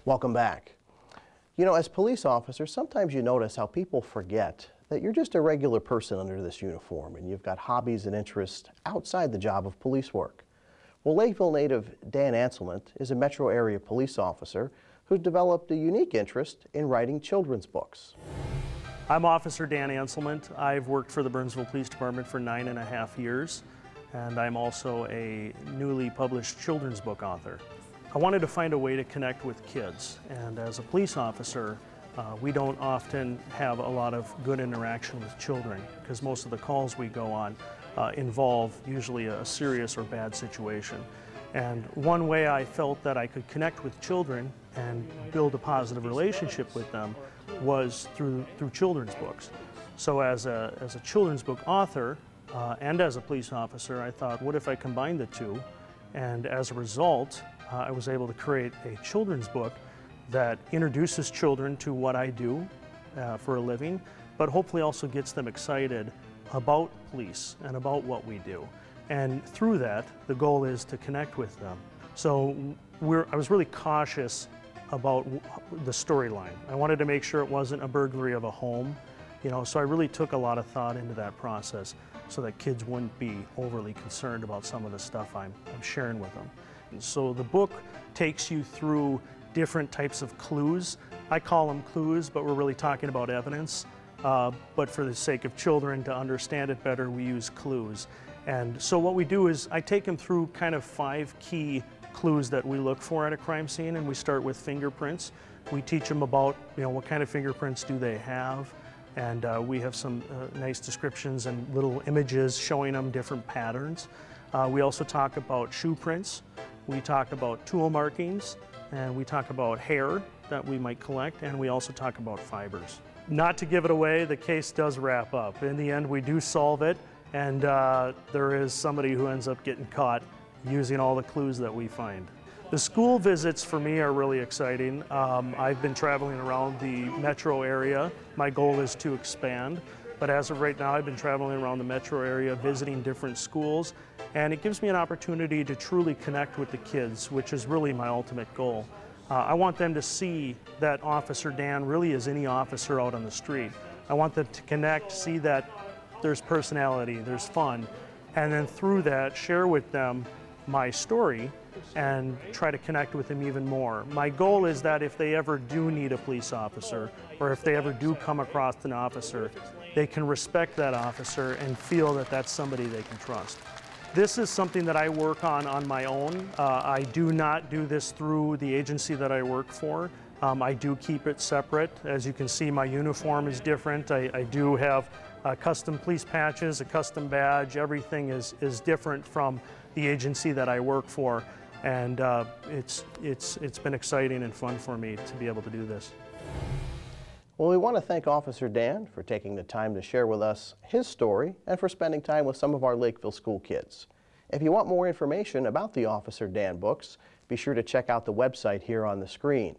Welcome back. You know, as police officers, sometimes you notice how people forget that you're just a regular person under this uniform and you've got hobbies and interests outside the job of police work. Well, Lakeville native Dan Anselment is a metro area police officer who's developed a unique interest in writing children's books. I'm Officer Dan Anselment. I've worked for the Burnsville Police Department for 9.5 years, and I'm also a newly published children's book author. I wanted to find a way to connect with kids, and as a police officer, we don't often have a lot of good interaction with children because most of the calls we go on involve usually a serious or bad situation. And one way I felt that I could connect with children and build a positive relationship with them was through children's books. So as a children's book author and as a police officer, I thought, what if I combined the two? And as a result, I was able to create a children's book that introduces children to what I do for a living, but hopefully also gets them excited about police and about what we do. And through that, the goal is to connect with them. So I was really cautious about the storyline. I wanted to make sure it wasn't a burglary of a home, so I really took a lot of thought into that process so that kids wouldn't be overly concerned about some of the stuff I'm sharing with them. And so the book takes you through different types of clues. I call them clues, but we're really talking about evidence. But for the sake of children to understand it better, we use clues. And so what we do is I take them through kind of 5 key clues that we look for at a crime scene, and we start with fingerprints. We teach them about what kind of fingerprints do they have, and we have some nice descriptions and little images showing them different patterns. We also talk about shoe prints, we talk about tool markings, and we talk about hair that we might collect, and we also talk about fibers. Not to give it away, the case does wrap up. In the end, we do solve it, and there is somebody who ends up getting caught using all the clues that we find. The school visits for me are really exciting. I've been traveling around the metro area. My goal is to expand, but as of right now, I've been traveling around the metro area, visiting different schools, and it gives me an opportunity to truly connect with the kids, which is really my ultimate goal. I want them to see that Officer Dan really is any officer out on the street. I want them to connect, see that there's personality, there's fun, and then through that, share with them my story and try to connect with them even more. My goal is that if they ever do need a police officer, or if they ever do come across an officer, they can respect that officer and feel that that's somebody they can trust. This is something that I work on my own. I do not do this through the agency that I work for. I do keep it separate. As you can see, my uniform is different. I do have custom police patches, a custom badge. Everything is different from the agency that I work for. And it's been exciting and fun for me to be able to do this. Well, we want to thank Officer Dan for taking the time to share with us his story and for spending time with some of our Lakeville school kids. If you want more information about the Officer Dan books, be sure to check out the website here on the screen.